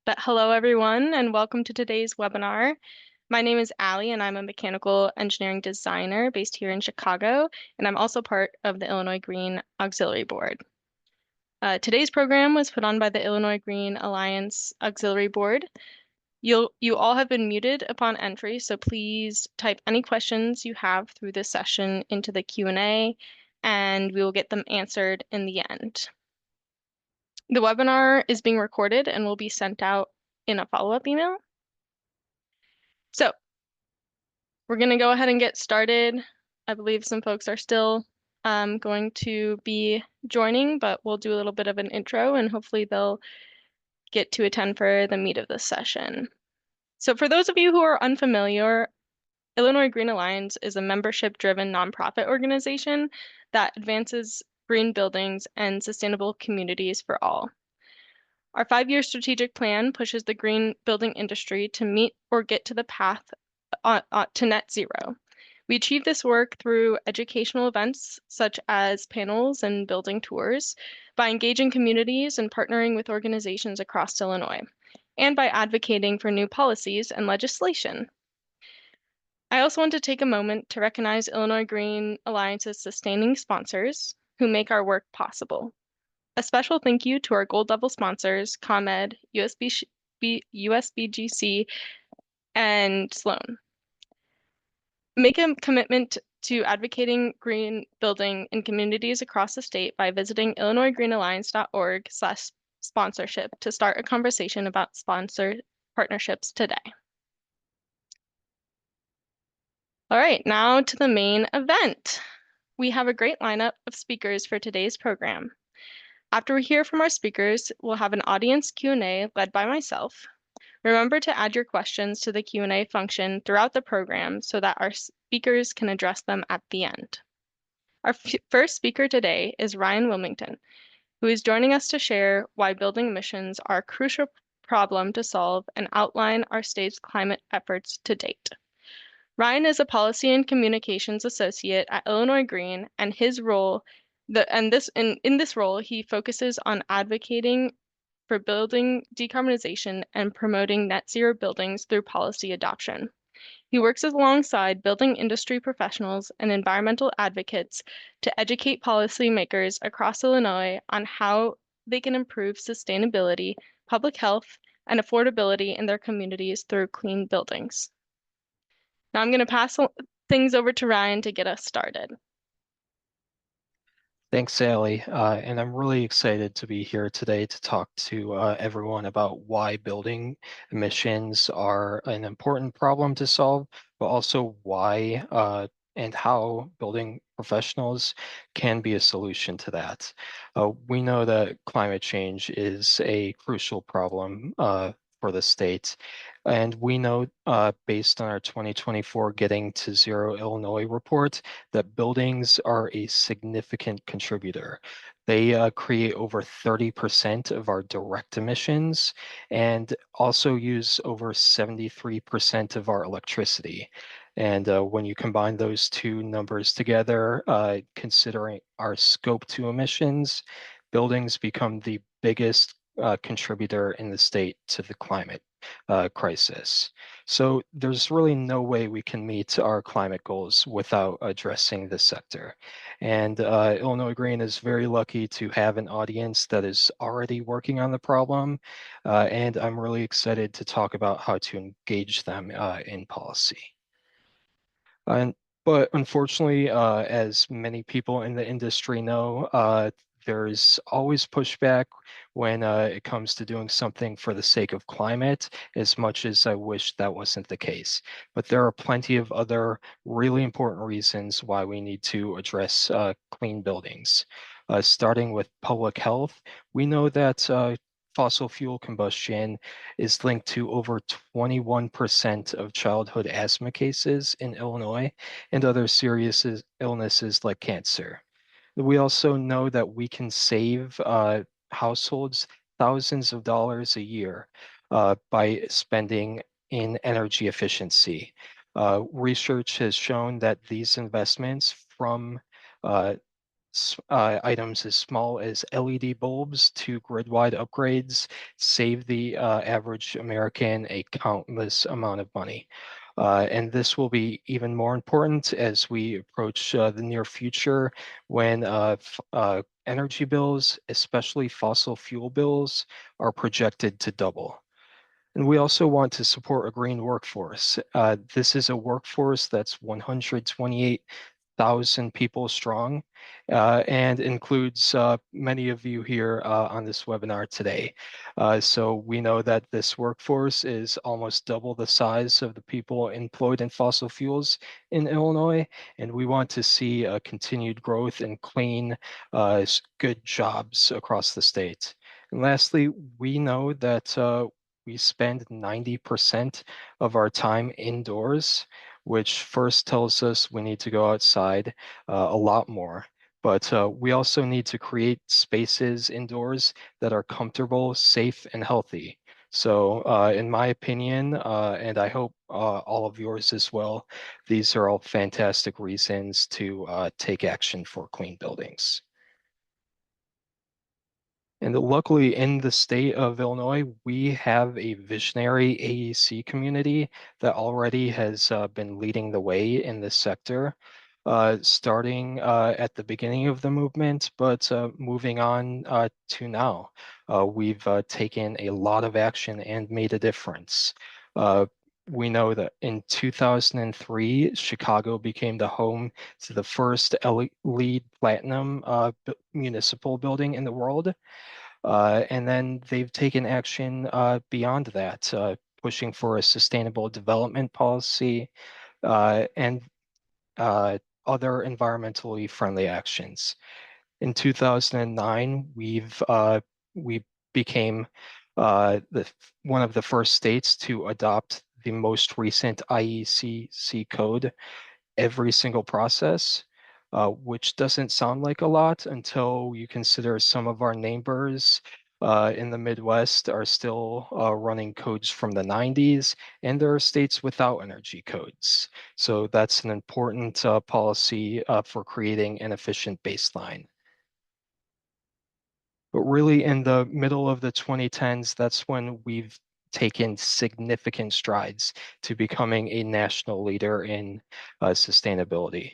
But hello, everyone, and welcome to today's webinar. My name is Allie, and I'm a mechanical engineering designer based here in Chicago, and I'm also part of the Illinois Green Auxiliary Board. Today's program was put on by the Illinois Green Alliance Auxiliary Board. You all have been muted upon entry, so please type any questions you have through this session into the Q&A, and we will get them answered in the end. The webinar is being recorded and will be sent out in a follow-up email. So we're going to go ahead and get started. I believe some folks are still going to be joining, but we'll do a little bit of an intro and hopefully they'll get to attend for the meat of the session. So for those of you who are unfamiliar, Illinois Green Alliance is a membership-driven nonprofit organization that advances green buildings and sustainable communities for all. Our 5-year strategic plan pushes the green building industry to meet or get to the path to net zero. We achieve this work through educational events such as panels and building tours, by engaging communities and partnering with organizations across Illinois, and by advocating for new policies and legislation. I also want to take a moment to recognize Illinois Green Alliance's sustaining sponsors who make our work possible. A special thank you to our gold level sponsors, ComEd, USBGC, and Sloan. Make a commitment to advocating green building in communities across the state by visiting illinoisgreenalliance.org/sponsorship to start a conversation about sponsor partnerships today. All right, now to the main event. We have a great lineup of speakers for today's program. After we hear from our speakers, we'll have an audience Q&A led by myself. Remember to add your questions to the Q&A function throughout the program so that our speakers can address them at the end. Our first speaker today is Ryan Wilmington, who is joining us to share why building emissions are a crucial problem to solve and outline our state's climate efforts to date. Ryan is a Policy and Communications Associate at Illinois Green, and his role, in this role, he focuses on advocating for building decarbonization and promoting net zero buildings through policy adoption. He works alongside building industry professionals and environmental advocates to educate policymakers across Illinois on how they can improve sustainability, public health, and affordability in their communities through clean buildings. Now I'm going to pass things over to Ryan to get us started. Thanks, Sally. And I'm really excited to be here today to talk to everyone about why building emissions are an important problem to solve, but also why and how building professionals can be a solution to that. We know that climate change is a crucial problem for the state. And we know, based on our 2024 Getting to Zero Illinois report, that buildings are a significant contributor. They create over 30% of our direct emissions and also use over 73% of our electricity. And when you combine those two numbers together, considering our Scope 2 emissions, buildings become the biggest contributor in the state to the climate crisis. So there's really no way we can meet our climate goals without addressing this sector. And Illinois Green is very lucky to have an audience that is already working on the problem. And I'm really excited to talk about how to engage them in policy. And, but unfortunately, as many people in the industry know, there's always pushback when it comes to doing something for the sake of climate, as much as I wish that wasn't the case. But there are plenty of other really important reasons why we need to address clean buildings. Starting with public health, we know that fossil fuel combustion is linked to over 21% of childhood asthma cases in Illinois and other serious illnesses like cancer. We also know that we can save households thousands of dollars a year by spending in energy efficiency. Research has shown that these investments from items as small as LED bulbs to grid-wide upgrades save the average American a countless amount of money. And this will be even more important as we approach the near future when energy bills, especially fossil fuel bills, are projected to double. And we also want to support a green workforce. This is a workforce that's 128,000 people strong and includes many of you here on this webinar today. So we know that this workforce is almost double the size of the people employed in fossil fuels in Illinois, and we want to see a continued growth in clean, good jobs across the state. And lastly, we know that we spend 90% of our time indoors, which first tells us we need to go outside a lot more. But we also need to create spaces indoors that are comfortable, safe, and healthy. So in my opinion, and I hope all of yours as well, these are all fantastic reasons to take action for clean buildings. And luckily, in the state of Illinois, we have a visionary AEC community that already has been leading the way in this sector, starting at the beginning of the movement, but moving on to now. We've taken a lot of action and made a difference. We know that in 2003, Chicago became the home to the first LEED Platinum municipal building in the world. And then they've taken action beyond that, pushing for a sustainable development policy and other environmentally friendly actions. In 2009, we became one of the first states to adopt the most recent IECC code every single process, which doesn't sound like a lot until you consider some of our neighbors in the Midwest are still running codes from the 90s, and there are states without energy codes. So that's an important policy for creating an efficient baseline. But really, in the middle of the 2010s, that's when we've taken significant strides to becoming a national leader in sustainability.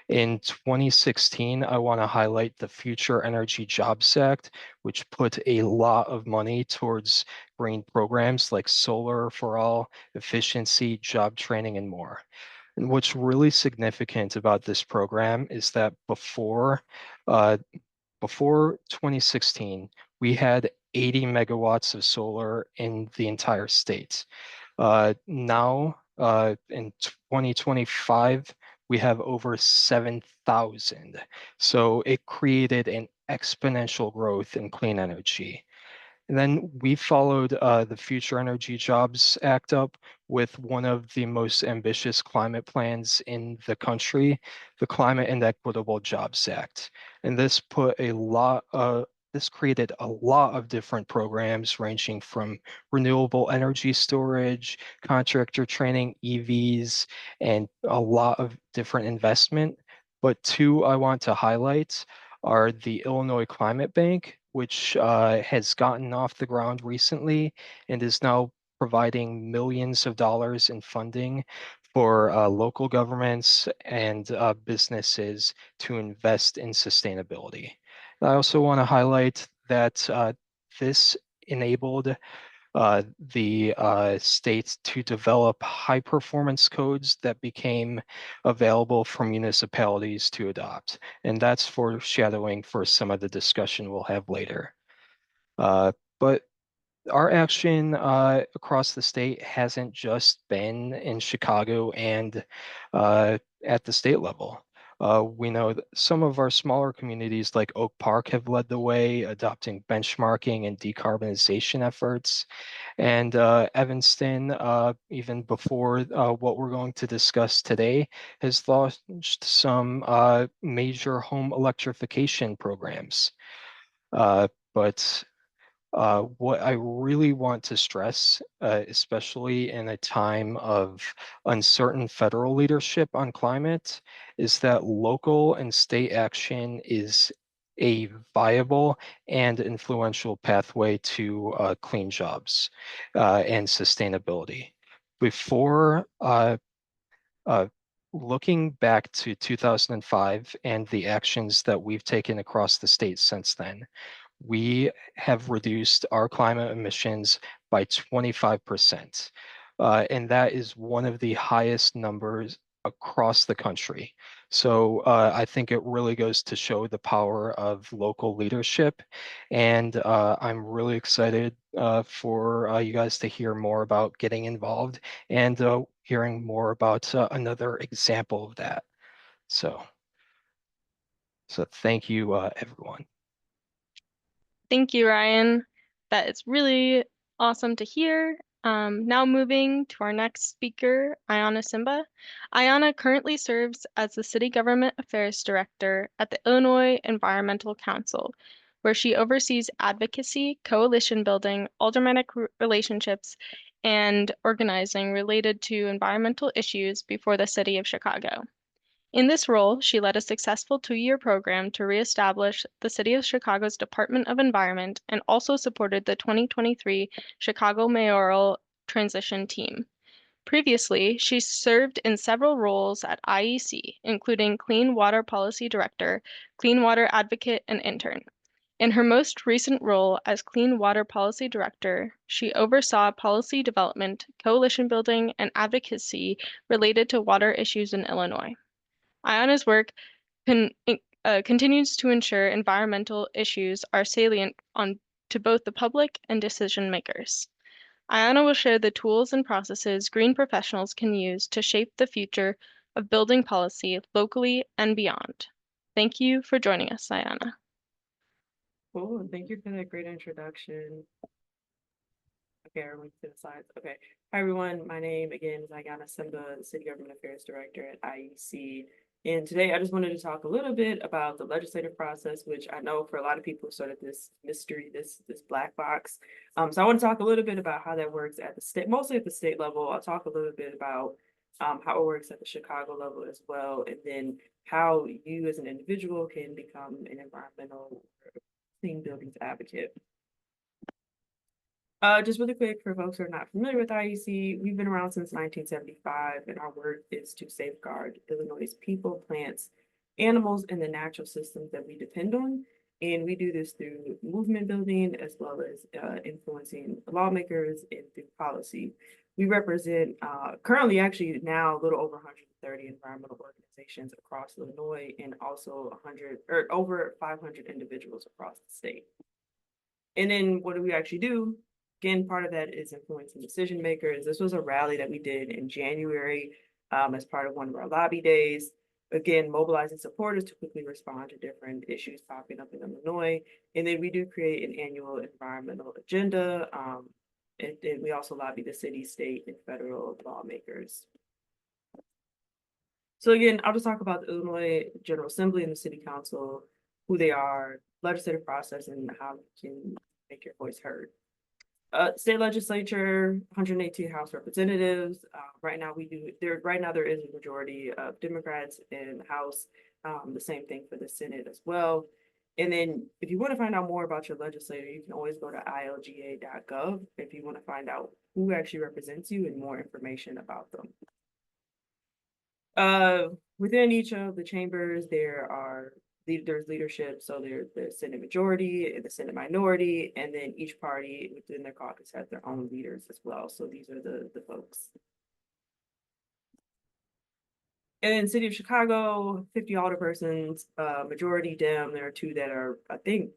In 2016, I want to highlight the Future Energy Jobs Act, which put a lot of money towards green programs like solar for all, efficiency, job training, and more. And what's really significant about this program is that uh, before 2016, we had 80 megawatts of solar in the entire state. Now, in 2025, we have over 7,000. So it created an exponential growth in clean energy. And then we followed the Future Energy Jobs Act up with one of the most ambitious climate plans in the country, the Climate and Equitable Jobs Act. And this created a lot of different programs ranging from renewable energy storage, contractor training, EVs, and a lot of different investment. But two I want to highlight are the Illinois Climate Bank, which has gotten off the ground recently and is now providing millions of dollars in funding for local governments and businesses to invest in sustainability. I also want to highlight that this enabled the states to develop high performance codes that became available for municipalities to adopt. And that's foreshadowing for some of the discussion we'll have later. But our action across the state hasn't just been in Chicago and at the state level. We know that some of our smaller communities like Oak Park have led the way, adopting benchmarking and decarbonization efforts. And Evanston, even before what we're going to discuss today, has launched some major home electrification programs. But What I really want to stress, especially in a time of uncertain federal leadership on climate, is that local and state action is a viable and influential pathway to clean jobs and sustainability. Before uh, looking back to 2005 and the actions that we've taken across the state since then, we have reduced our climate emissions by 25%. And that is one of the highest numbers across the country. So I think it really goes to show the power of local leadership. And I'm really excited for you guys to hear more about getting involved and hearing more about another example of that. So, so thank you, everyone. Thank you, Ryan. That is really awesome to hear. Now moving to our next speaker, Iyana Simba. Iyana currently serves as the City Government Affairs Director at the Illinois Environmental Council, where she oversees advocacy, coalition building, aldermanic relationships, and organizing related to environmental issues before the City of Chicago. In this role, she led a successful 2-year program to reestablish the City of Chicago's Department of Environment and also supported the 2023 Chicago mayoral transition team. Previously, she served in several roles at IEC, including Clean Water Policy Director, Clean Water Advocate, and Intern. In her most recent role as Clean Water Policy Director, she oversaw policy development, coalition building, and advocacy related to water issues in Illinois. Iyana's work con continues to ensure environmental issues are salient to both the public and decision makers. Iyana will share the tools and processes green professionals can use to shape the future of building policy locally and beyond. Thank you for joining us, Iyana. Cool, and thank you for that great introduction. Okay, everyone to the sides. Okay. Hi, everyone. My name again is Iyana Simba, the City Government Affairs Director at IEC. And today I just wanted to talk a little bit about the legislative process, which I know for a lot of people is sort of this mystery, this black box. So I want to talk a little bit about how that works at the state, mostly at the state level. I'll talk a little bit about how it works at the Chicago level as well, and then how you as an individual can become an environmental clean buildings advocate. Just really quick for folks who are not familiar with IEC, we've been around since 1975, and our work is to safeguard Illinois' people, plants, animals, and the natural systems that we depend on. And we do this through movement building as well as influencing lawmakers and through policy. We represent currently actually now a little over 130 environmental organizations across Illinois and also 100 or over 500 individuals across the state. And then what do we actually do? Again, part of that is influencing decision makers. This was a rally that we did in January as part of one of our lobby days. Again, mobilizing supporters to quickly respond to different issues popping up in Illinois. And then we do create an annual environmental agenda. And we also lobby the city, state, and federal lawmakers. So again, I'll just talk about the Illinois General Assembly and the City Council, who they are, legislative process, and how you can make your voice heard. State legislature, 118 House representatives. Right now there is a majority of Democrats in the House. The same thing for the Senate as well. And then if you want to find out more about your legislator, you can always go to ilga.gov if you want to find out who actually represents you and more information about them. Within each of the chambers, there's leadership, so there's the Senate majority and the Senate minority, and then each party within their caucus has their own leaders as well. So these are the folks. And in the City of Chicago, 50 alderpersons, majority Dem. There are 2 that are, I think,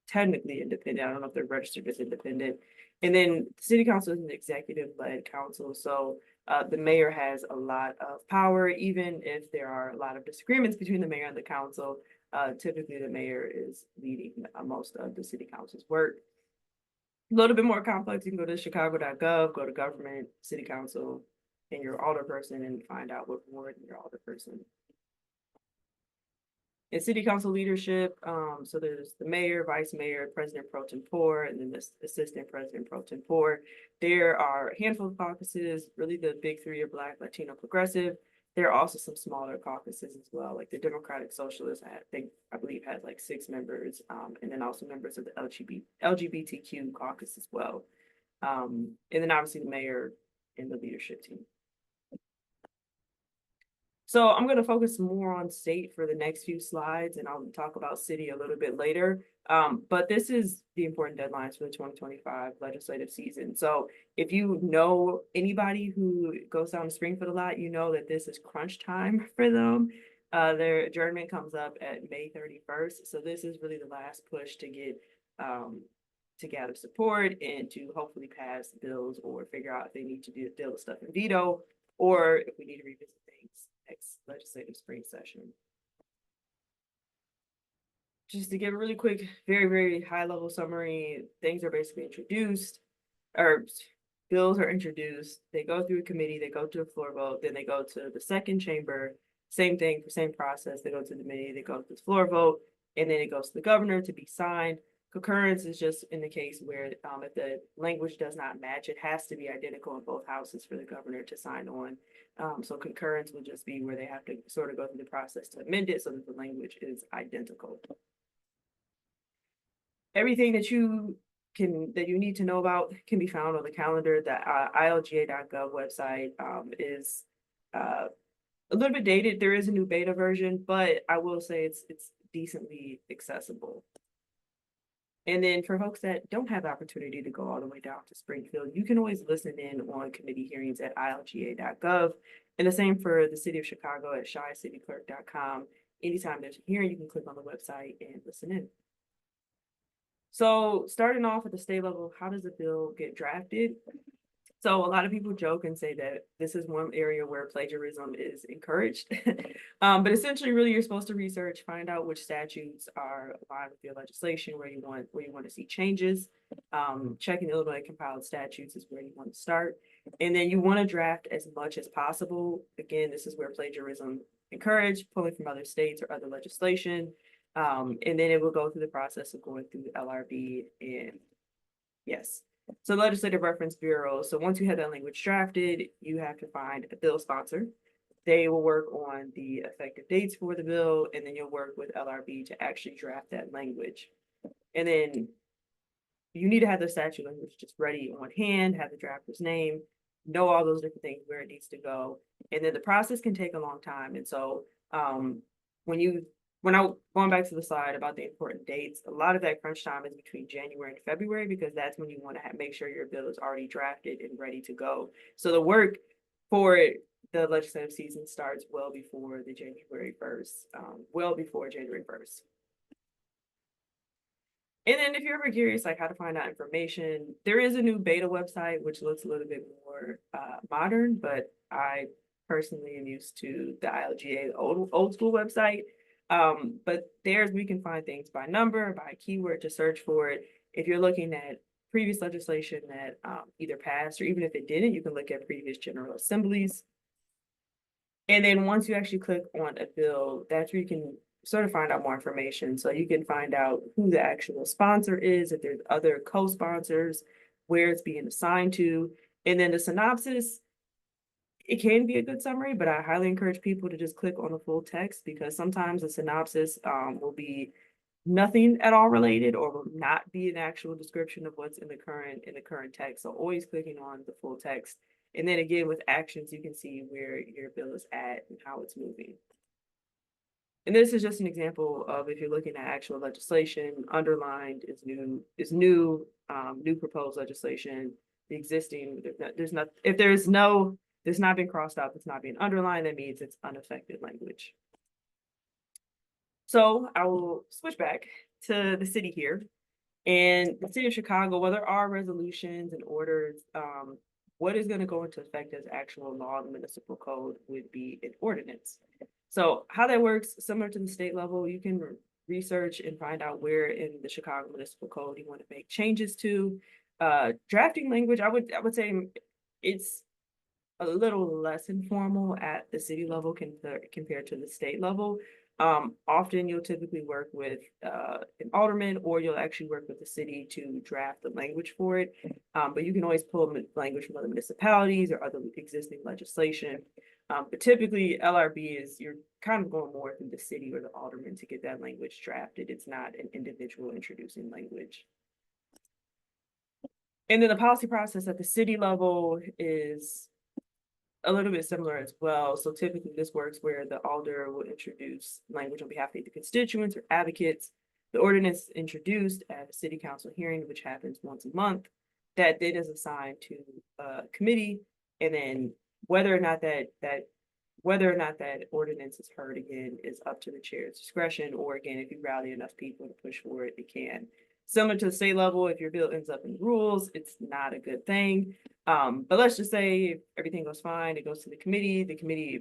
technically independent. I don't know if they're registered as independent. And then the City Council is an executive-led council, so the mayor has a lot of power, even if there are a lot of disagreements between the mayor and the council. Typically, the mayor is leading most of the city council's work. A little bit more complex, you can go to chicago.gov, go to government, city council, and your alderperson and find out what ward your alderperson. In city council leadership, so there's the mayor, vice mayor, president pro tempore, and then the assistant president pro tempore. There are a handful of caucuses. Really, the big three are Black, Latino, Progressive. There are also some smaller caucuses as well, like the Democratic Socialists, I believe has like 6 members, and then also members of the LGBTQ caucus as well. And then obviously the mayor and the leadership team. So I'm going to focus more on state for the next few slides, and I'll talk about city a little bit later. But this is the important deadlines for the 2025 legislative season. So if you know anybody who goes down to Springfield a lot, you know that this is crunch time for them. Their adjournment comes up at May 31st. So this is really the last push to get to gather support and to hopefully pass bills or figure out if they need to deal with stuff in veto or if we need to revisit things next legislative spring session. Just to give a really quick, very, very high level summary, things are basically introduced, or bills are introduced, they go through a committee, they go to a floor vote, then they go to the second chamber, same thing, same process, they go to the committee, they go to the floor vote, and then it goes to the governor to be signed. Concurrence is just in the case where if the language does not match, it has to be identical in both houses for the governor to sign on. So concurrence will just be where they have to sort of go through the process to amend it so that the language is identical. Everything that you need to know about can be found on the calendar. The ilga.gov website is a little bit dated. There is a new beta version, but I will say it's decently accessible. And then for folks that don't have the opportunity to go all the way down to Springfield, you can always listen in on committee hearings at ilga.gov. And the same for the city of Chicago at shycityclerk.com. Anytime there's a hearing, you can click on the website and listen in. So starting off at the state level, how does a bill get drafted? So a lot of people joke and say that this is one area where plagiarism is encouraged. But essentially, really, you're supposed to research, find out which statutes are aligned with your legislation, where you want to see changes. Checking Illinois compiled statutes is where you want to start. And then you want to draft as much as possible. Again, this is where plagiarism encouraged, pulling from other states or other legislation. And then it will go through the process of going through the LRB and yes. So Legislative Reference Bureau. So once you have that language drafted, you have to find a bill sponsor. They will work on the effective dates for the bill, and then you'll work with LRB to actually draft that language. And then you need to have the statute language just ready on hand, have the drafter's name, know all those different things, where it needs to go. And then the process can take a long time. And so going back to the slide about the important dates, a lot of that crunch time is between January and February, because that's when you want to make sure your bill is already drafted and ready to go. So the work for the legislative season starts well before January 1st. And then if you're ever curious, like how to find out information, there is a new beta website, which looks a little bit more modern, but I personally am used to the ILGA old school website. But we can find things by number, by keyword to search for it. If you're looking at previous legislation that either passed, or even if it didn't, you can look at previous General Assemblies. And then once you actually click on a bill, that's where you can sort of find out more information. So you can find out who the actual sponsor is, if there's other co-sponsors, where it's being assigned to, and then the synopsis. It can be a good summary, but I highly encourage people to just click on the full text, because sometimes the synopsis will be nothing at all related, or will not be an actual description of what's in the current text. So always clicking on the full text. And then again, with actions, you can see where your bill is at and how it's moving. And this is just an example of, if you're looking at actual legislation, underlined is new proposed legislation. The existing, there's not been crossed out, it's not being underlined, that means it's unaffected language. So I will switch back to the city here. And the city of Chicago, well, there are resolutions and orders. What is going to go into effect as actual law in the municipal code would be an ordinance. So how that works, similar to the state level, you can research and find out where in the Chicago Municipal Code you want to make changes to. Drafting language, I would say it's a little less informal at the city level compared to the state level. Often you'll typically work with an alderman, or you'll actually work with the city to draft the language for it. But you can always pull language from other municipalities or other existing legislation. But typically LRB is, you're kind of going more through the city or the alderman to get that language drafted. It's not an individual introducing language. And then the policy process at the city level is a little bit similar as well. So typically this works where the alder will introduce language on behalf of the constituents or advocates. The ordinance is introduced at a city council hearing, which happens once a month. That then is assigned to a committee, and then whether or not that ordinance is heard again is up to the chair's discretion, or again, if you rally enough people to push for it, it can. Similar to the state level, if your bill ends up in rules, it's not a good thing. But let's just say if everything goes fine, it goes to the committee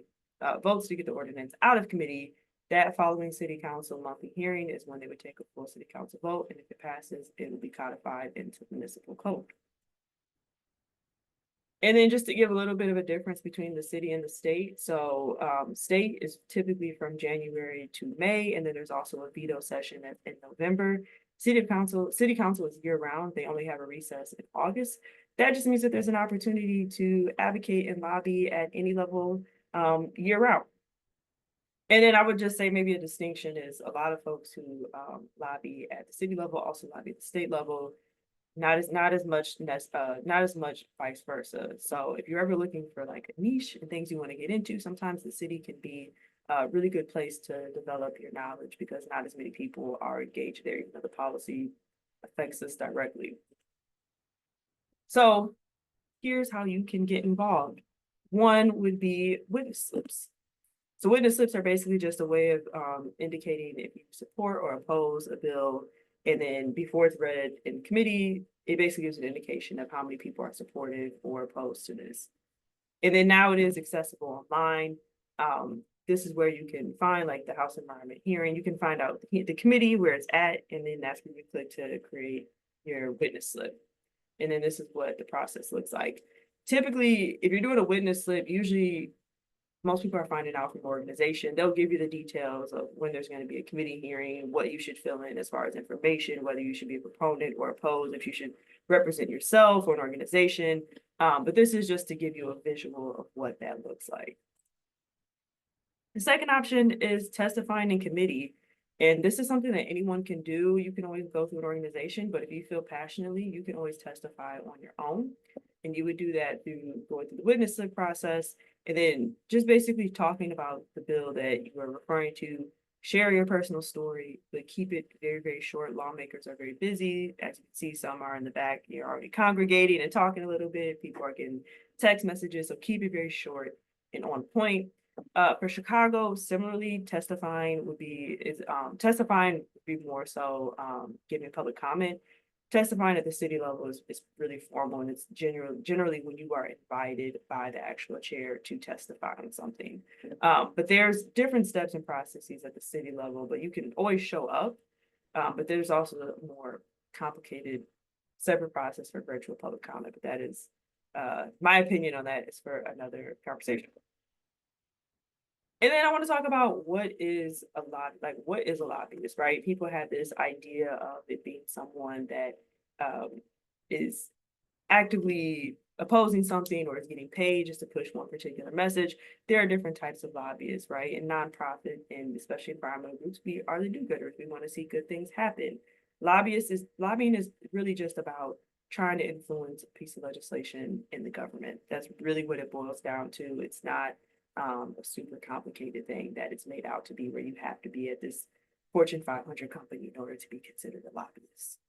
votes to get the ordinance out of committee. That following city council monthly hearing is when they would take a full city council vote, and if it passes, it will be codified into municipal code. And then just to give a little bit of a difference between the city and the state. So state is typically from January to May, and then there's also a veto session in November. City council is year round. They only have a recess in August. That just means that there's an opportunity to advocate and lobby at any level year round. And then I would just say maybe a distinction is a lot of folks who lobby at the city level also lobby at the state level. Not as much vice versa. So if you're ever looking for like a niche and things you want to get into, sometimes the city can be a really good place to develop your knowledge, because not as many people are engaged there, even though the policy affects us directly. So here's how you can get involved. One would be witness slips. So witness slips are basically just a way of indicating if you support or oppose a bill. And then before it's read in committee, it basically gives an indication of how many people are supportive or opposed to this. And then now it is accessible online. This is where you can find like the House Environment hearing. You can find out the committee where it's at, and then that's where you click to create your witness slip. And then this is what the process looks like. Typically, if you're doing a witness slip, usually most people are finding out from the organization. They'll give you the details of when there's going to be a committee hearing, what you should fill in as far as information, whether you should be a proponent or opposed, if you should represent yourself or an organization. But this is just to give you a visual of what that looks like. The second option is testifying in committee. And this is something that anyone can do. You can always go through an organization, but if you feel passionately, you can always testify on your own. And you would do that through going through the witness slip process, and then just basically talking about the bill that you are referring to. Share your personal story, but keep it very, very short. Lawmakers are very busy. As you can see, some are in the back. You're already congregating and talking a little bit. People are getting text messages, so keep it very short and on point. For Chicago, similarly, testifying would be more so giving public comment. Testifying at the city level is really formal, and it's generally when you are invited by the actual chair to testify on something. But there's different steps and processes at the city level, but you can always show up. But there's also a more complicated separate process for virtual public comment, but that is my opinion on that is for another conversation. And then I want to talk about what is a lobbyist, right? People have this idea of it being someone that is actively opposing something or is getting paid just to push one particular message. There are different types of lobbyists, right? In nonprofit and especially environmental groups, we are the do-gooders. We want to see good things happen. Lobbying is really just about trying to influence a piece of legislation in the government. That's really what it boils down to. It's not a super complicated thing that it's made out to be, where you have to be at this Fortune 500 company in order to be considered a lobbyist.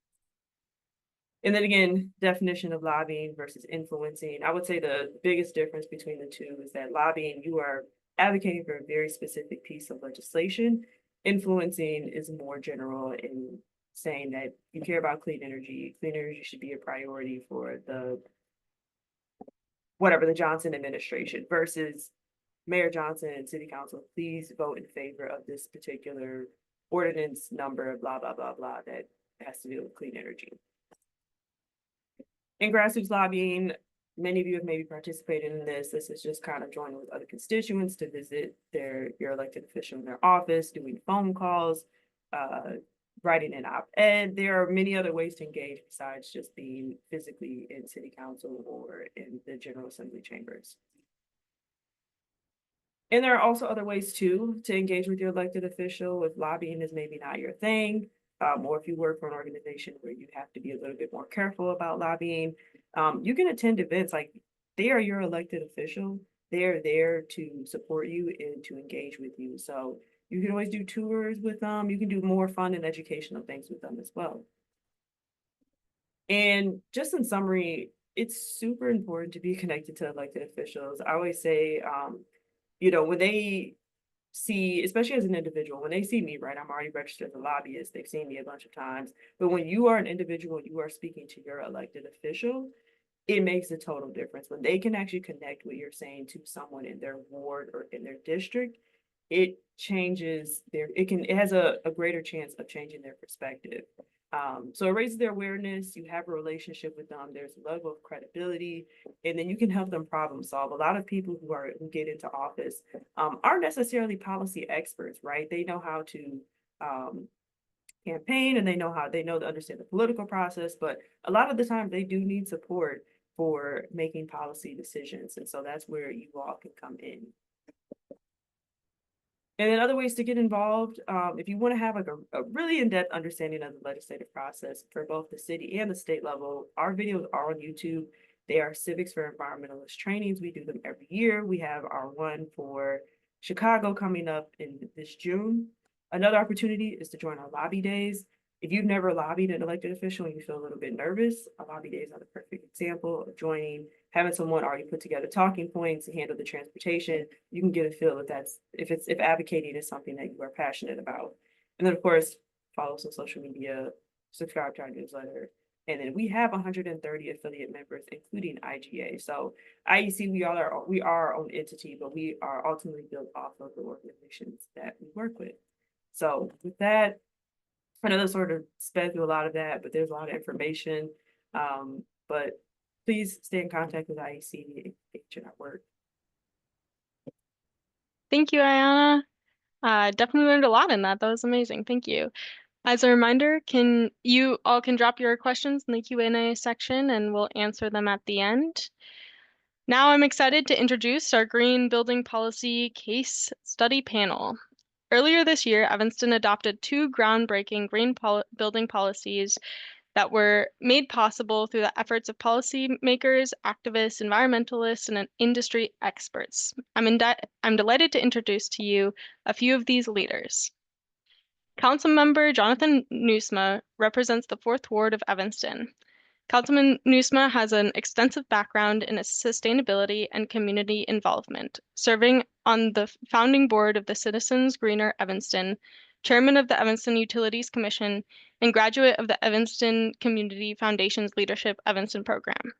And then again, definition of lobbying versus influencing. I would say the biggest difference between the two is that lobbying, you are advocating for a very specific piece of legislation. Influencing is more general in saying that you care about clean energy. Clean energy should be a priority for the Johnson administration, versus Mayor Johnson and City Council, please vote in favor of this particular ordinance number, blah, blah, blah, blah, that has to do with clean energy. In grassroots lobbying, Many of you have maybe participated in this. This is just kind of joining with other constituents to visit your elected official in their office, doing phone calls, writing an op-ed. There are many other ways to engage besides just being physically in city council or in the General Assembly chambers. And there are also other ways too to engage with your elected official if lobbying is maybe not your thing, or if you work for an organization where you have to be a little bit more careful about lobbying. You can attend events like they are your elected official. They're there to support you and to engage with you. So you can always do tours with them. You can do more fun and educational things with them as well. And just in summary, it's super important to be connected to elected officials. I always say, when they see, especially as an individual, when they see me, right, I'm already registered as a lobbyist, they've seen me a bunch of times. But when you are an individual, you are speaking to your elected official, it makes a total difference. When they can actually connect what you're saying to someone in their ward or in their district, it has a greater chance of changing their perspective. So it raises their awareness, you have a relationship with them, there's a level of credibility, and then you can help them problem solve. A lot of people who get into office aren't necessarily policy experts, right? They know how to campaign and they know to understand the political process, but a lot of the time they do need support for making policy decisions. And so that's where you all can come in. And then other ways to get involved, if you want to have like a really in-depth understanding of the legislative process for both the city and the state level, our videos are on YouTube. They are Civics for Environmentalist trainings. We do them every year. We have our one for Chicago coming up in this June. Another opportunity is to join our lobby days. If you've never lobbied an elected official and you feel a little bit nervous, our lobby days are the perfect example of joining, having someone already put together talking points to handle the transportation. You can get a feel if advocating is something that you are passionate about. And then of course, follow us on social media, subscribe to our newsletter. And then we have 130 affiliate members, including IGA. So IEC, we are our own entity, but we are ultimately built off of the organizations that we work with. So with that, I know that sort of sped through a lot of that, but there's a lot of information. But please stay in contact with IEC and engage in our work. Thank you, Iyana. Definitely learned a lot in that. That was amazing. Thank you. As a reminder, you all can drop your questions in the Q&A section and we'll answer them at the end. Now I'm excited to introduce our Green Building Policy Case Study panel. Earlier this year, Evanston adopted two groundbreaking building policies that were made possible through the efforts of policymakers, activists, environmentalists, and industry experts. I'm delighted to introduce to you a few of these leaders. Councilmember Jonathan Nieuwsma represents the 4th Ward of Evanston. Councilman Nieuwsma has an extensive background in sustainability and community involvement, serving on the founding board of the Citizens Greener Evanston, chairman of the Evanston Utilities Commission, and graduate of the Evanston Community Foundation's Leadership Evanston program.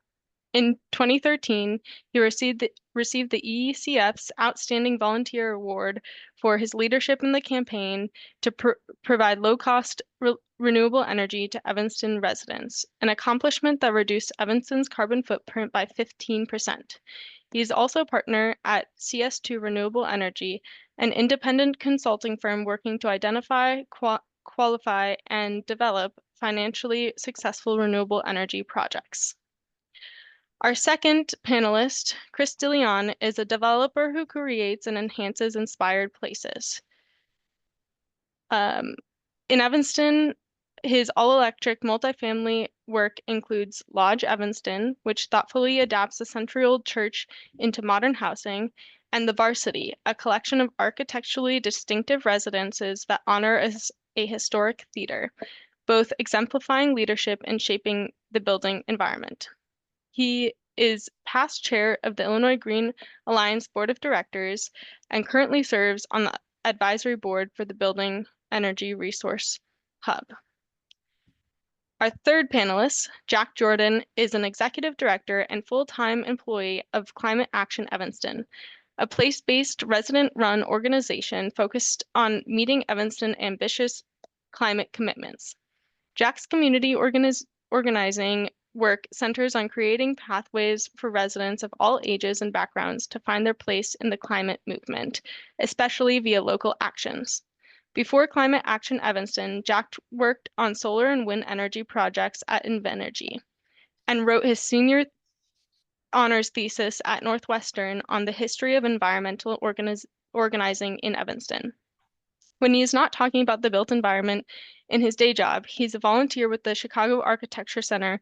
In 2013, he received the EECF's Outstanding Volunteer Award for his leadership in the campaign to provide low-cost renewable energy to Evanston residents, an accomplishment that reduced Evanston's carbon footprint by 15%. He is also a partner at CS2 Renewable Energy, an independent consulting firm working to identify, qualify, and develop financially successful renewable energy projects. Our second panelist, Chris Dillion, is a developer who creates and enhances inspired places. In Evanston, his all-electric multifamily work includes Lodge Evanston, which thoughtfully adapts the century-old church into modern housing, and The Varsity, a collection of architecturally distinctive residences that honor a historic theater, both exemplifying leadership and shaping the building environment. He is past chair of the Illinois Green Alliance Board of Directors and currently serves on the advisory board for the Building Energy Resource Hub. Our third panelist, Jack Jordan, is an executive director and full-time employee of Climate Action Evanston, a place-based resident-run organization focused on meeting Evanston's ambitious climate commitments. Jack's community organizing work centers on creating pathways for residents of all ages and backgrounds to find their place in the climate movement, especially via local actions. Before Climate Action Evanston, Jack worked on solar and wind energy projects at Invenergy and wrote his senior honors thesis at Northwestern on the history of environmental organizing in Evanston. When he is not talking about the built environment in his day job, he's a volunteer with the Chicago Architecture Center,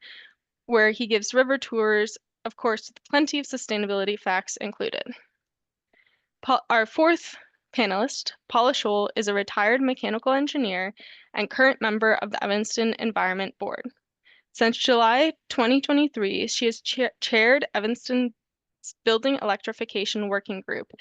where he gives river tours, of course, with plenty of sustainability facts included. Our fourth panelist, Paula Scholl, is a retired mechanical engineer and current member of the Evanston Environment Board. Since July 2023, she has chaired Evanston's Building Electrification Working Group,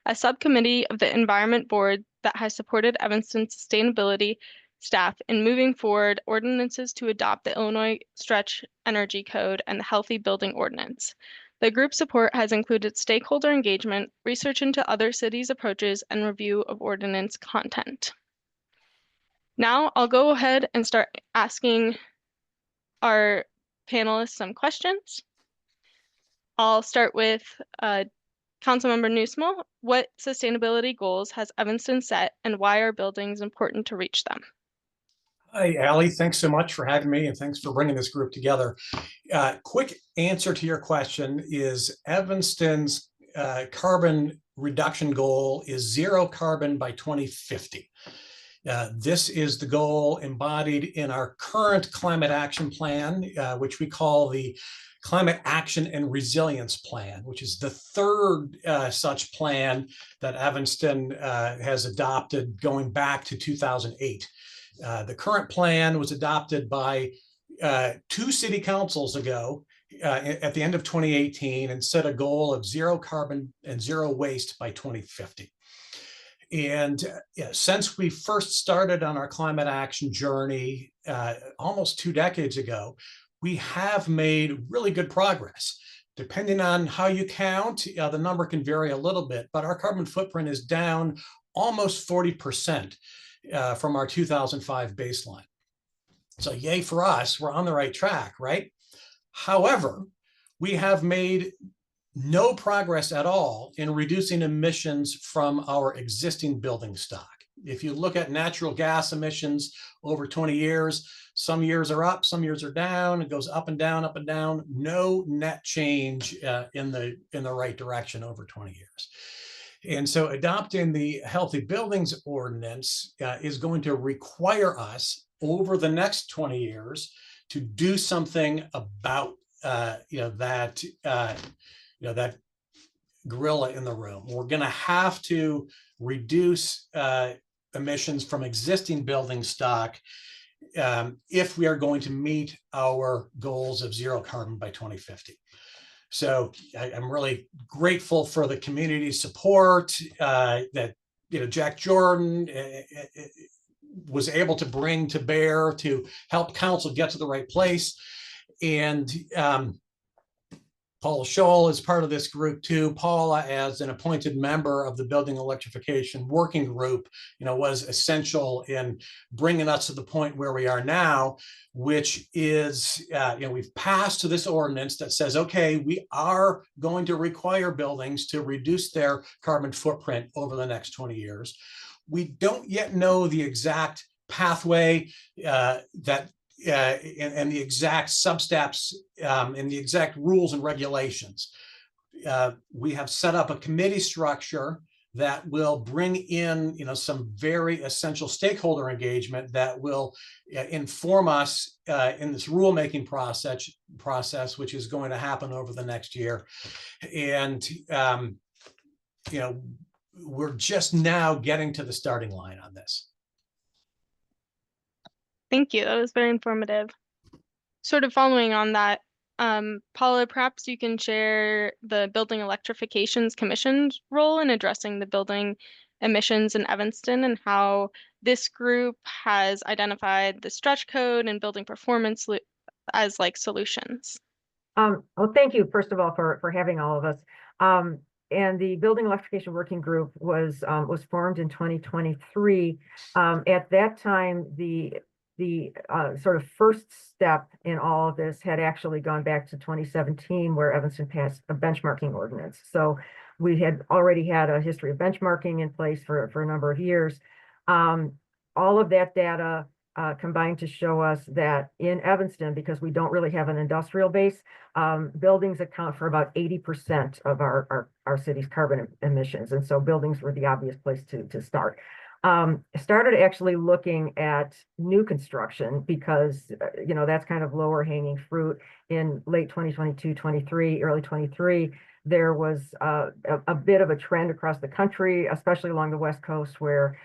a subcommittee of the Environment Board that has supported Evanston's sustainability staff in moving forward ordinances to adopt the Illinois Stretch Energy Code and the Healthy Building Ordinance. The group's support has included stakeholder engagement, research into other cities' approaches, and review of ordinance content. Now I'll go ahead and start asking our panelists some questions. I'll start with Councilmember Nieuwsma. What sustainability goals has Evanston set, and why are buildings important to reach them? Hi, Allie. Thanks so much for having me, and thanks for bringing this group together. Quick answer to your question is Evanston's carbon reduction goal is 0 carbon by 2050. This is the goal embodied in our current climate action plan, which we call the Climate Action and Resilience Plan, which is the third such plan that Evanston has adopted going back to 2008. The current plan was adopted by 2 city councils ago at the end of 2018 and set a goal of 0 carbon and 0 waste by 2050. And since we first started on our climate action journey almost 2 decades ago, we have made really good progress. Depending on how you count, the number can vary a little bit, but our carbon footprint is down almost 40% from our 2005 baseline. So yay for us, we're on the right track, right? However, we have made no progress at all in reducing emissions from our existing building stock. If you look at natural gas emissions over 20 years, some years are up, some years are down. It goes up and down, up and down. No net change in the right direction over 20 years. And so adopting the Healthy Buildings Ordinance is going to require us over the next 20 years to do something about that gorilla in the room. We're going to have to reduce emissions from existing building stock if we are going to meet our goals of 0 carbon by 2050. So I'm really grateful for the community support that Jack Jordan was able to bring to bear to help council get to the right place. And Paula Scholl is part of this group too. Paula, as an appointed member of the Building Electrification Working Group, was essential in bringing us to the point where we are now, which is, we've passed this ordinance that says, okay, we are going to require buildings to reduce their carbon footprint over the next 20 years. We don't yet know the exact pathway and the exact substeps and the exact rules and regulations. We have set up a committee structure that will bring in some very essential stakeholder engagement that will inform us in this rulemaking process, which is going to happen over the next year. And we're just now getting to the starting line on this. Thank you. That was very informative. Sort of following on that, Paula, perhaps you can share the Building Electrifications Commission's role in addressing the building emissions in Evanston and how this group has identified the stretch code and building performance as solutions. Well, thank you, first of all, for having all of us. And the Building Electrification Working Group was formed in 2023. At that time, the the sort of first step in all of this had actually gone back to 2017, where Evanston passed a benchmarking ordinance. So we had already had a history of benchmarking in place for a number of years. All of that data combined to show us that in Evanston, because we don't really have an industrial base, buildings account for about 80% of our city's carbon emissions. And so buildings were the obvious place to start. Started actually looking at new construction because, that's kind of lower hanging fruit. In late 2022, 23, early 23, there was a bit of a trend across the country, especially along the West Coast, where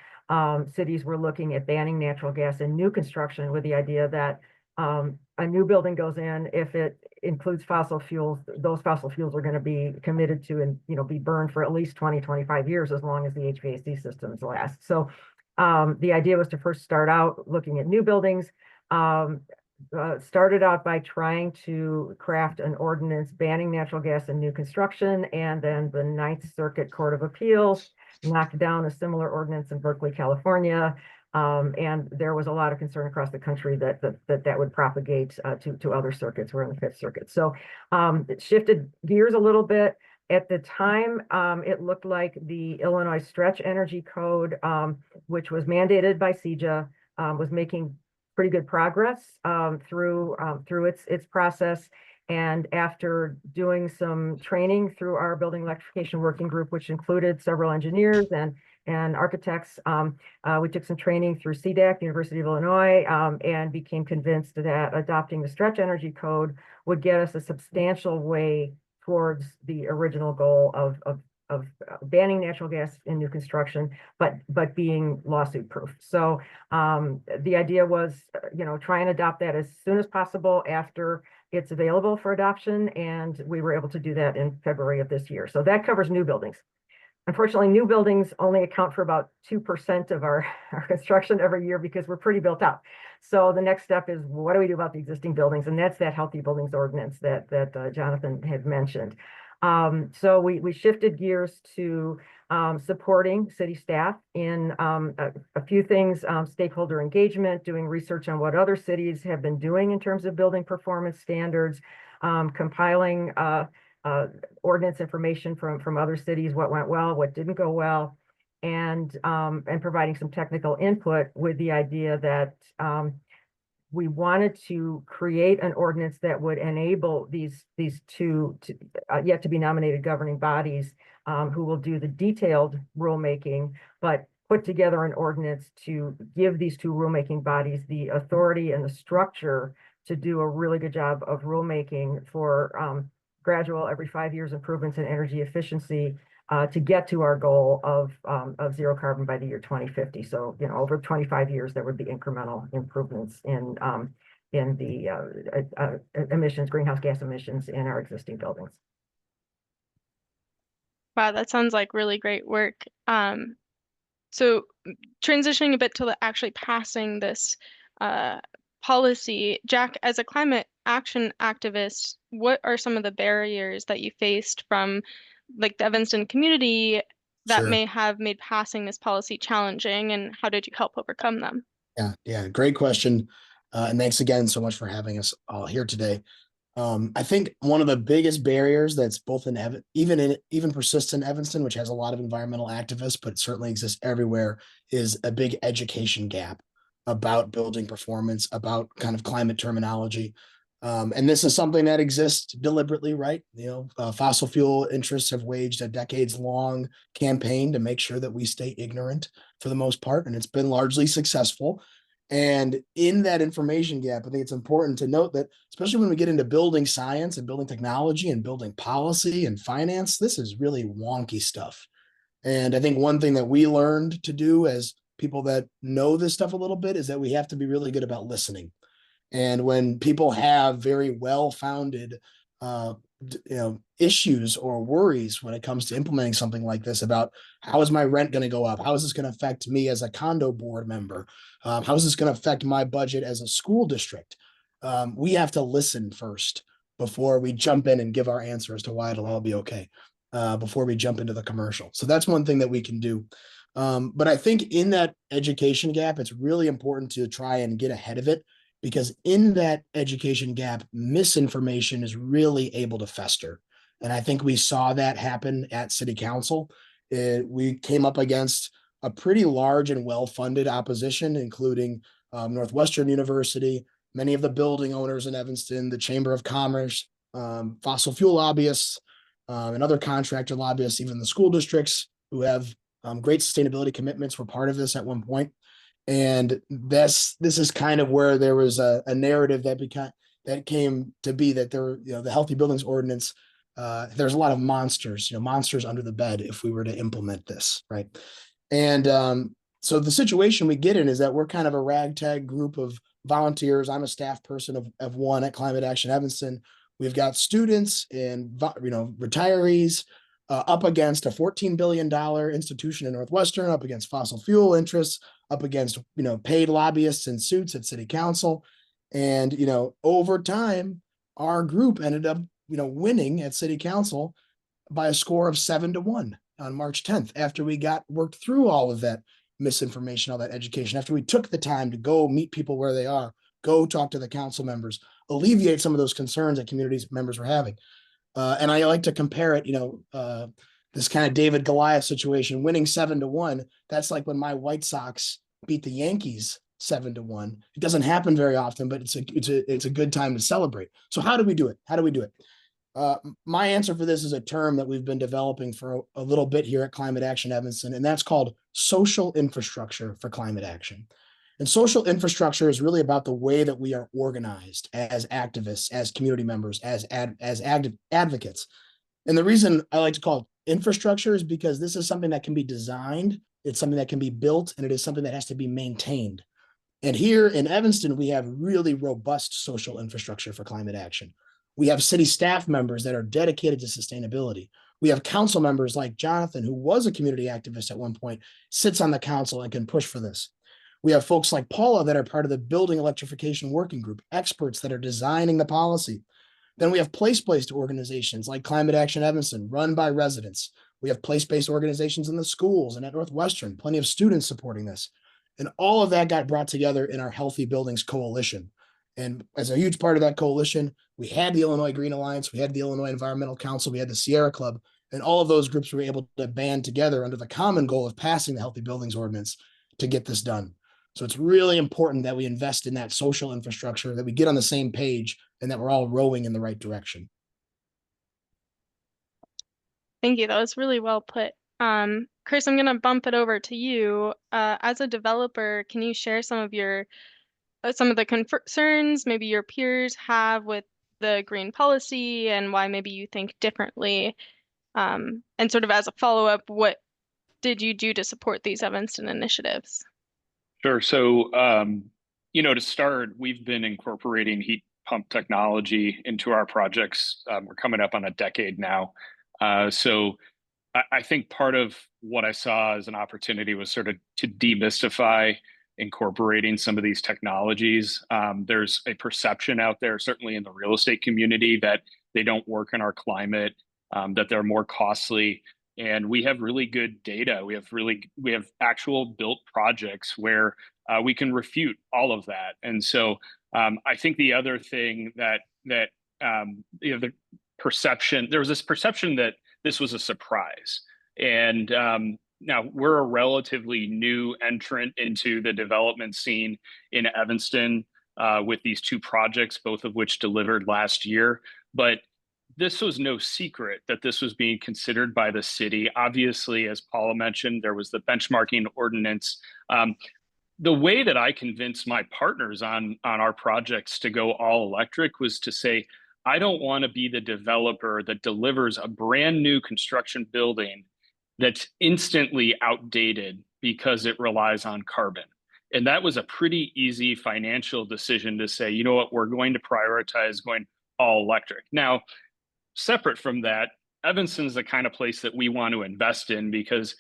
cities were looking at banning natural gas in new construction with the idea that a new building goes in, if it includes fossil fuels, those fossil fuels are going to be committed to and be burned for at least 20, 25 years, as long as the HVAC systems last. So the idea was to first start out looking at new buildings. Started out by trying to craft an ordinance banning natural gas in new construction, and then the Ninth Circuit Court of Appeals knocked down a similar ordinance in Berkeley, California. And there was a lot of concern across the country that would propagate to other circuits. We're in the Fifth Circuit. So it shifted gears a little bit. At the time, it looked like the Illinois Stretch Energy Code, which was mandated by CEJA, was making pretty good progress through its process. And after doing some training through our building electrification working group, which included several engineers and architects, we took some training through CDAC, University of Illinois, and became convinced that adopting the Stretch Energy Code would get us a substantial way towards the original goal of banning natural gas in new construction, but being lawsuit proof. So the idea was, try and adopt that as soon as possible after it's available for adoption, and we were able to do that in February of this year. So that covers new buildings. Unfortunately, new buildings only account for about 2% of our construction every year because we're pretty built out. So the next step is, what do we do about the existing buildings? And that's that Healthy Buildings Ordinance that Jonathan had mentioned. So we shifted gears to supporting city staff in a few things, stakeholder engagement, doing research on what other cities have been doing in terms of building performance standards, compiling ordinance information from other cities, what went well, what didn't go well, and providing some technical input with the idea that we wanted to create an ordinance that would enable these two yet to be nominated governing bodies who will do the detailed rulemaking, but put together an ordinance to give these two rulemaking bodies the authority and the structure to do a really good job of rulemaking for gradual every 5 years improvements in energy efficiency to get to our goal of zero carbon by the year 2050. So, over 25 years, there would be incremental improvements in the emissions, greenhouse gas emissions in our existing buildings. Wow, that sounds like really great work. So transitioning a bit to actually passing this policy, Jack, as a climate action activist, what are some of the barriers that you faced from the Evanston community that may have made passing this policy challenging, and how did you help overcome them? Yeah, great question. And thanks again so much for having us all here today. I think one of the biggest barriers that's both even persists in Evanston, which has a lot of environmental activists, but certainly exists everywhere, is a big education gap about building performance, about kind of climate terminology. And this is something that exists deliberately, right? Fossil fuel interests have waged a decades-long campaign to make sure that we stay ignorant for the most part, and it's been largely successful. And in that information gap, I think it's important to note that, especially when we get into building science and building technology and building policy and finance, this is really wonky stuff. And I think one thing that we learned to do as people that know this stuff a little bit is that we have to be really good about listening. And when people have very well-founded issues or worries when it comes to implementing something like this about how is my rent going to go up? How is this going to affect me as a condo board member? How is this going to affect my budget as a school district? We have to listen first before we jump in and give our answer as to why it'll all be okay, before we jump into the commercial. So that's one thing that we can do. But I think in that education gap, it's really important to try and get ahead of it, because in that education gap, misinformation is really able to fester. And I think we saw that happen at city council. We came up against a pretty large and well-funded opposition, including Northwestern University, many of the building owners in Evanston, the Chamber of Commerce, fossil fuel lobbyists, and other contractor lobbyists, even the school districts who have great sustainability commitments were part of this at one point. And this is kind of where there was a narrative that came to be that there were, the healthy buildings ordinance. There's a lot of monsters, monsters under the bed if we were to implement this, right? And so the situation we get in is that we're kind of a ragtag group of volunteers. I'm a staff person of one at Climate Action Evanston. We've got students and retirees up against a $14 billion institution in Northwestern, up against fossil fuel interests, up against paid lobbyists in suits at city council. And over time, our group ended up winning at city council by a score of 7-1 on March 10th, after we worked through all of that misinformation, all that education, after we took the time to go meet people where they are, go talk to the council members, alleviate some of those concerns that community members were having. And I like to compare it, this kind of David Goliath situation, winning 7-1. That's like when my White Sox beat the Yankees 7-1. It doesn't happen very often, but it's a good time to celebrate. So how do we do it? How do we do it? My answer for this is a term that we've been developing for a little bit here at Climate Action Evanston, and that's called social infrastructure for climate action. And social infrastructure is really about the way that we are organized as activists, as community members, as advocates. And the reason I like to call it infrastructure is because this is something that can be designed, it's something that can be built, and it is something that has to be maintained. And here in Evanston, we have really robust social infrastructure for climate action. We have city staff members that are dedicated to sustainability. We have council members like Jonathan, who was a community activist at one point, sits on the council and can push for this. We have folks like Paula that are part of the building electrification working group, experts that are designing the policy. Then we have place-based organizations like Climate Action Evanston, run by residents. We have place-based organizations in the schools and at Northwestern, plenty of students supporting this. And all of that got brought together in our Healthy Buildings Coalition. And as a huge part of that coalition, we had the Illinois Green Alliance, we had the Illinois Environmental Council, we had the Sierra Club, and all of those groups were able to band together under the common goal of passing the Healthy Buildings Ordinance to get this done. So it's really important that we invest in that social infrastructure, that we get on the same page, and that we're all rowing in the right direction. Thank you. That was really well put. Chris, I'm going to bump it over to you. As a developer, can you share some of the concerns maybe your peers have with the green policy and why maybe you think differently? And sort of as a follow-up, what did you do to support these Evanston initiatives? Sure. So, to start, we've been incorporating heat pump technology into our projects. We're coming up on a decade now. So I think part of what I saw as an opportunity was sort of to demystify incorporating some of these technologies. There's a perception out there, certainly in the real estate community, that they don't work in our climate, that they're more costly. And we have really good data. We have actual built projects where we can refute all of that. And so I think the other thing that the perception, there was this perception that this was a surprise. And now we're a relatively new entrant into the development scene in Evanston with these two projects, both of which delivered last year. But this was no secret that this was being considered by the city. Obviously, as Paula mentioned, there was the benchmarking ordinance. The way that I convinced my partners on our projects to go all electric was to say, I don't want to be the developer that delivers a brand new construction building that's instantly outdated because it relies on carbon. And that was a pretty easy financial decision to say, you know what, we're going to prioritize going all electric. Now, separate from that, Evanston's the kind of place that we want to invest in because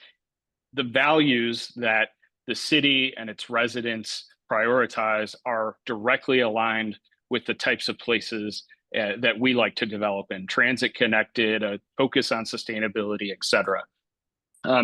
the values that the city and its residents prioritize are directly aligned with the types of places that we like to develop in, transit connected, a focus on sustainability, et cetera.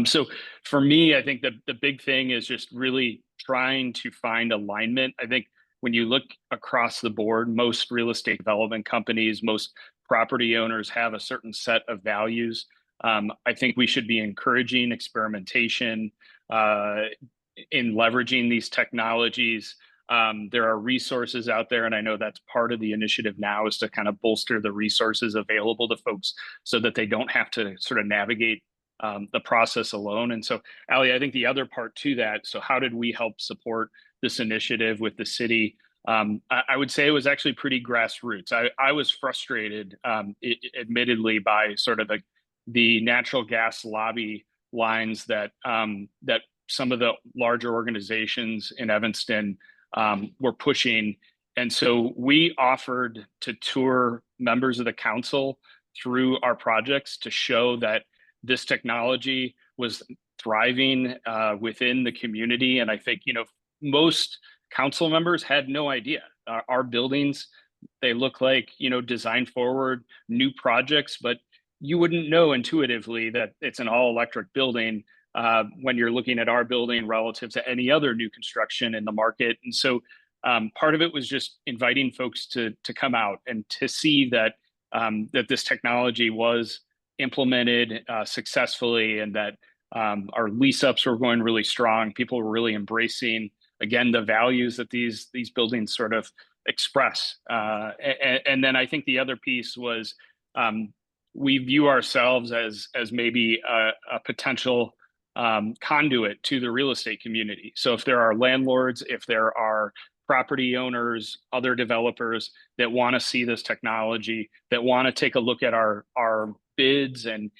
So for me, I think the big thing is just really trying to find alignment. I think when you look across the board, most real estate development companies, most property owners have a certain set of values. I think we should be encouraging experimentation in leveraging these technologies. There are resources out there, and I know that's part of the initiative now is to kind of bolster the resources available to folks so that they don't have to sort of navigate the process alone. And so, Ali, I think the other part to that, so how did we help support this initiative with the city? I would say it was actually pretty grassroots. I was frustrated, admittedly, by sort of the natural gas lobby lines that that some of the larger organizations in Evanston were pushing. And so we offered to tour members of the council through our projects to show that this technology was thriving within the community. And I think, most council members had no idea. Our buildings, they look like, design forward new projects, but you wouldn't know intuitively that it's an all electric building when you're looking at our building relative to any other new construction in the market. And so part of it was just inviting folks to come out and to see that that this technology was implemented successfully, and that our lease ups were going really strong. People were really embracing, again, the values that these buildings sort of express. And then I think the other piece was we view ourselves as maybe a potential conduit to the real estate community. So if there are landlords, if there are property owners, other developers that want to see this technology, that want to take a look at our bids and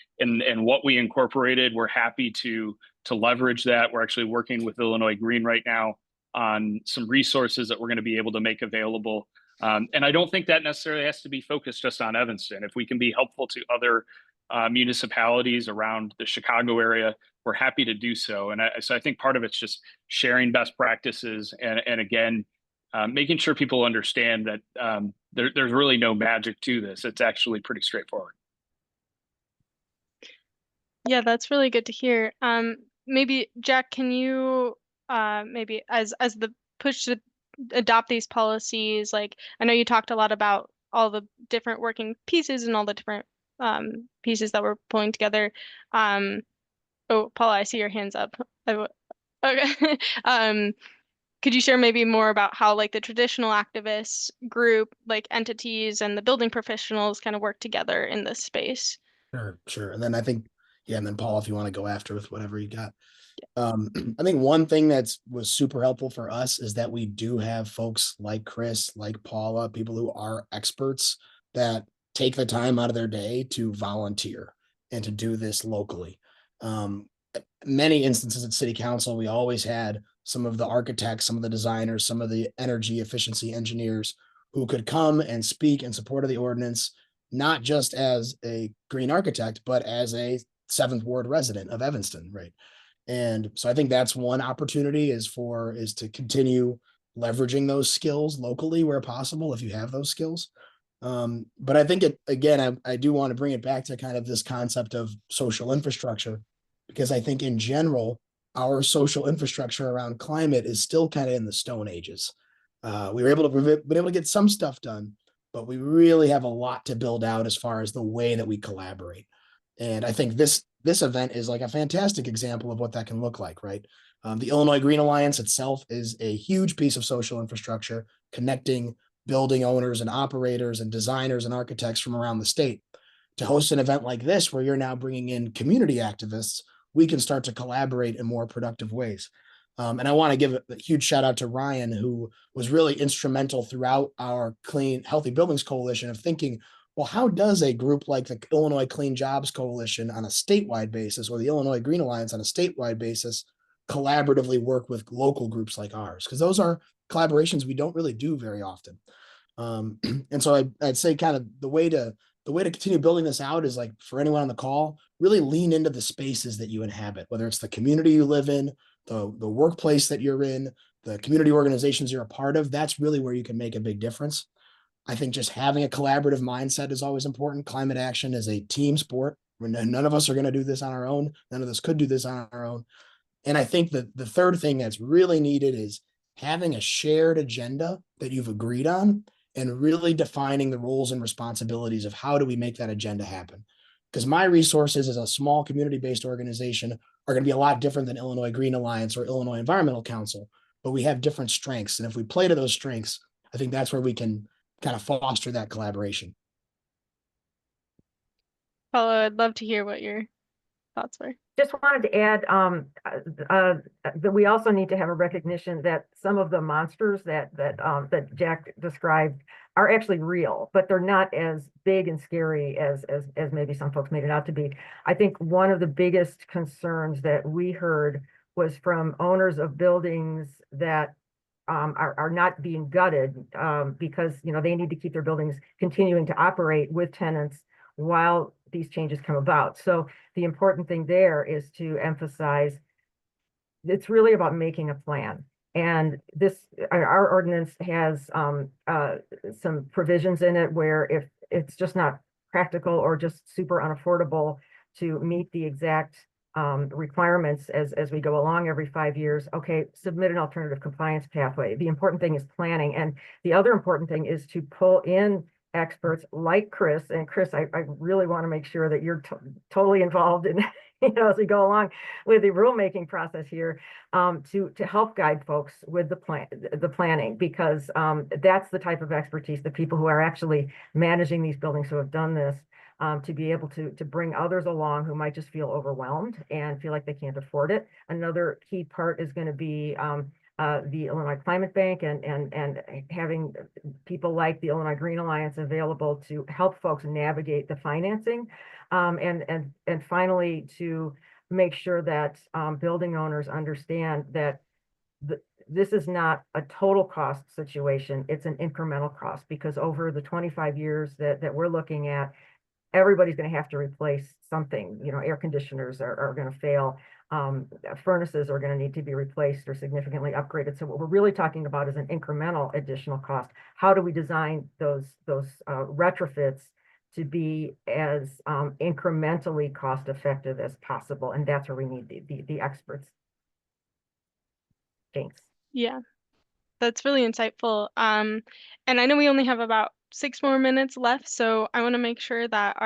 what we incorporated, we're happy to leverage that. We're actually working with Illinois Green right now on some resources that we're going to be able to make available. And I don't think that necessarily has to be focused just on Evanston. If we can be helpful to other municipalities around the Chicago area, we're happy to do so. And so I think part of it's just sharing best practices and again, making sure people understand that there's really no magic to this. It's actually pretty straightforward. Yeah, that's really good to hear. Maybe Jack, can you maybe as the push to adopt these policies, like I know you talked a lot about all the different working pieces and all the different pieces that we're pulling together. Oh, Paula, I see your hands up. Okay. Could you share maybe more about how like the traditional activist group, like entities and the building professionals kind of work together in this space? Sure. And then I think, yeah, and then Paul, if you want to go after with whatever you got. I think one thing was super helpful for us is that we do have folks like Chris, like Paula, people who are experts that take the time out of their day to volunteer and to do this locally. Many instances at city council, we always had some of the architects, some of the designers, some of the energy efficiency engineers who could come and speak in support of the ordinance, not just as a green architect, but as a 7th Ward resident of Evanston, right? And so I think that's one opportunity is to continue leveraging those skills locally where possible, if you have those skills. But I think I do want to bring it back to kind of this concept of social infrastructure, because I think in general, our social infrastructure around climate is still kind of in the Stone Ages. We were able to get some stuff done, but we really have a lot to build out as far as the way that we collaborate. And I think this event is like a fantastic example of what that can look like, right? The Illinois Green Alliance itself is a huge piece of social infrastructure, connecting building owners and operators and designers and architects from around the state. To host an event like this, where you're now bringing in community activists, we can start to collaborate in more productive ways. And I want to give a huge shout out to Ryan, who was really instrumental throughout our Clean Healthy Buildings Coalition of thinking, well, how does a group like the Illinois Clean Jobs Coalition on a statewide basis, or the Illinois Green Alliance on a statewide basis, collaboratively work with local groups like ours? Because those are collaborations we don't really do very often. And so I'd say kind of the way to continue building this out is, like, for anyone on the call, really lean into the spaces that you inhabit, whether it's the community you live in, the workplace that you're in, the community organizations you're a part of. That's really where you can make a big difference. I think just having a collaborative mindset is always important. Climate action is a team sport. None of us are going to do this on our own. None of us could do this on our own. And I think that the third thing that's really needed is having a shared agenda that you've agreed on and really defining the roles and responsibilities of how do we make that agenda happen. Because my resources as a small community-based organization are going to be a lot different than Illinois Green Alliance or Illinois Environmental Council, but we have different strengths. And if we play to those strengths, I think that's where we can kind of foster that collaboration. Paula, I'd love to hear what your thoughts were. Just wanted to add that we also need to have a recognition that some of the monsters that Jack described are actually real, but they're not as big and scary as maybe some folks made it out to be. I think one of the biggest concerns that we heard was from owners of buildings that are not being gutted because they need to keep their buildings continuing to operate with tenants while these changes come about. So the important thing there is to emphasize it's really about making a plan. And our ordinance has some provisions in it where if it's just not practical or just super unaffordable to meet the exact requirements as we go along every 5 years, okay, submit an alternative compliance pathway. The important thing is planning. And the other important thing is to pull in experts like Chris. And Chris, I really want to make sure that you're totally involved in, as we go along with the rulemaking process here, to help guide folks with the planning, because that's the type of expertise, the people who are actually managing these buildings who have done this, to be able to bring others along who might just feel overwhelmed and feel like they can't afford it. Another key part is going to be the Illinois Climate Bank and having people like the Illinois Green Alliance available to help folks navigate the financing, and finally to make sure that building owners understand that this is not a total cost situation, it's an incremental cost, because over the 25 years that we're looking at, everybody's going to have to replace something. Air conditioners are going to fail. Furnaces are going to need to be replaced or significantly upgraded. So what we're really talking about is an incremental additional cost. How do we design those retrofits to be as incrementally cost effective as possible? And that's where we need the experts. Thanks. Yeah, that's really insightful. And I know we only have about 6 more minutes left, so I want to make sure that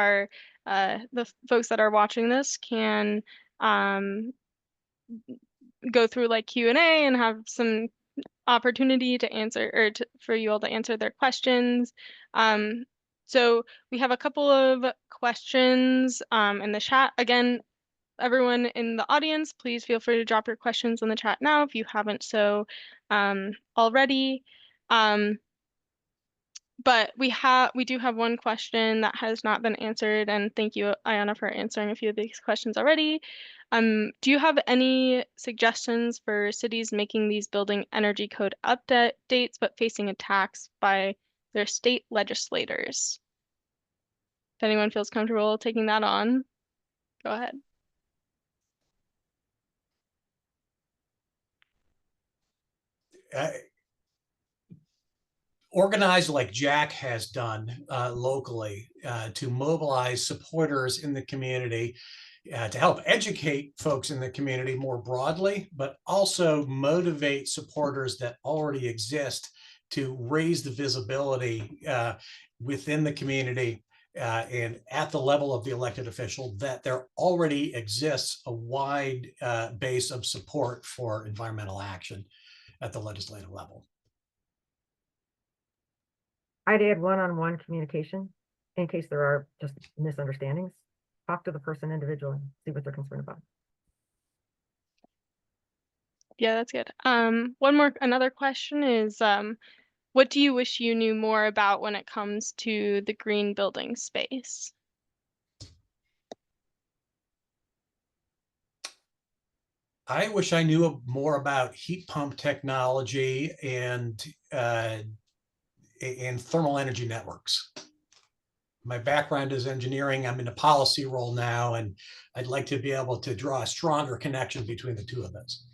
the folks that are watching this can go through like Q&A and have some opportunity to answer, or for you all to answer their questions. So we have a couple of questions in the chat. Again, everyone in the audience, please feel free to drop your questions in the chat now if you haven't so already. But we do have one question that has not been answered, and thank you, Iyana, for answering a few of these questions already. Do you have any suggestions for cities making these building energy code updates but facing attacks by their state legislators? If anyone feels comfortable taking that on, go ahead. Organize like Jack has done locally to mobilize supporters in the community, to help educate folks in the community more broadly, but also motivate supporters that already exist to raise the visibility within the community and at the level of the elected official that there already exists a wide base of support for environmental action at the legislative level. I'd add one-on-one communication in case there are just misunderstandings. Talk to the person individually, see what they're concerned about. Yeah, that's good. Another question is, what do you wish you knew more about when it comes to the green building space? I wish I knew more about heat pump technology and thermal energy networks. My background is engineering. I'm in a policy role now, and I'd like to be able to draw a stronger connection between the two of those.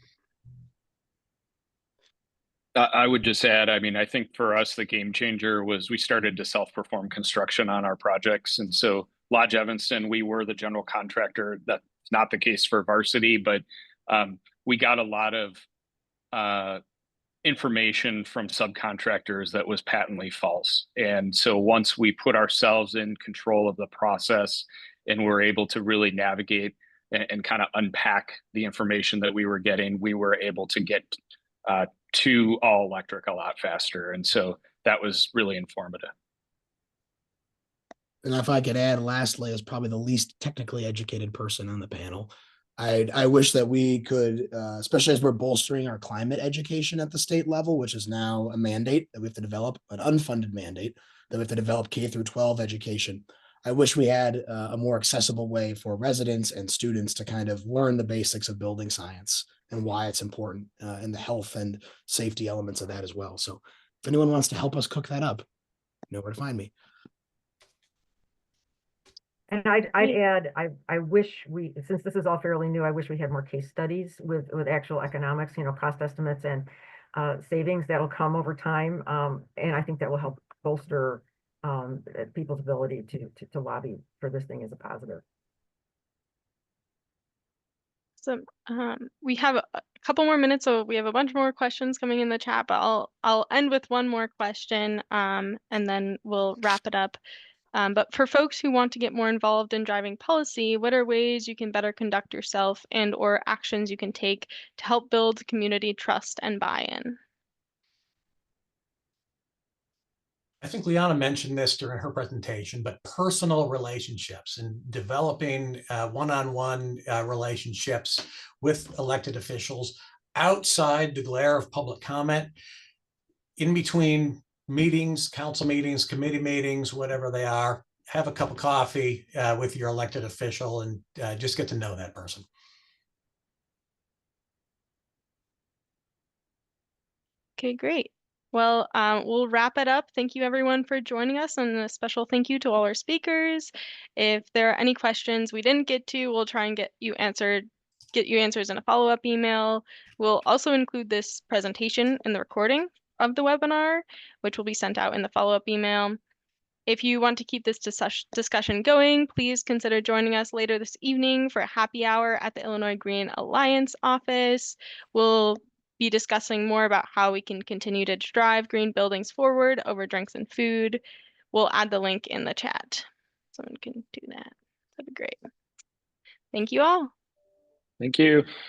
I would just add, I think for us, the game changer was we started to self-perform construction on our projects. And so Lodge Evanston, we were the general contractor. That's not the case for Varsity, but we got a lot of information from subcontractors that was patently false. And so once we put ourselves in control of the process and were able to really navigate and kind of unpack the information that we were getting, we were able to get to all electric a lot faster. And so that was really informative. And if I could add, lastly, as probably the least technically educated person on the panel, I wish that we could, especially as we're bolstering our climate education at the state level, which is now a mandate that we have to develop, an unfunded mandate that we have to develop K through 12 education. I wish we had a more accessible way for residents and students to kind of learn the basics of building science and why it's important, and the health and safety elements of that as well. So if anyone wants to help us cook that up, you know where to find me. And I'd add, I wish we, since this is all fairly new, I wish we had more case studies with actual economics, you know, cost estimates and savings that'll come over time. And I think that will help bolster people's ability to lobby for this thing as a positive. So we have a couple more minutes, so we have a bunch more questions coming in the chat, but I'll end with one more question, and then we'll wrap it up. But for folks who want to get more involved in driving policy, what are ways you can better conduct yourself and or actions you can take to help build community trust and buy-in? I think Iyana mentioned this during her presentation, but personal relationships and developing one-on-one relationships with elected officials outside the glare of public comment, in between meetings, council meetings, committee meetings, whatever they are, have a cup of coffee with your elected official and just get to know that person. Okay, great. Well, we'll wrap it up. Thank you everyone for joining us, and a special thank you to all our speakers. If there are any questions we didn't get to, we'll try and get you answers in a follow-up email. We'll also include this presentation in the recording of the webinar, which will be sent out in the follow-up email. If you want to keep this discussion going, please consider joining us later this evening for a happy hour at the Illinois Green Alliance office. We'll be discussing more about how we can continue to drive green buildings forward over drinks and food. We'll add the link in the chat. Someone can do that. That'd be great. Thank you all. Thank you.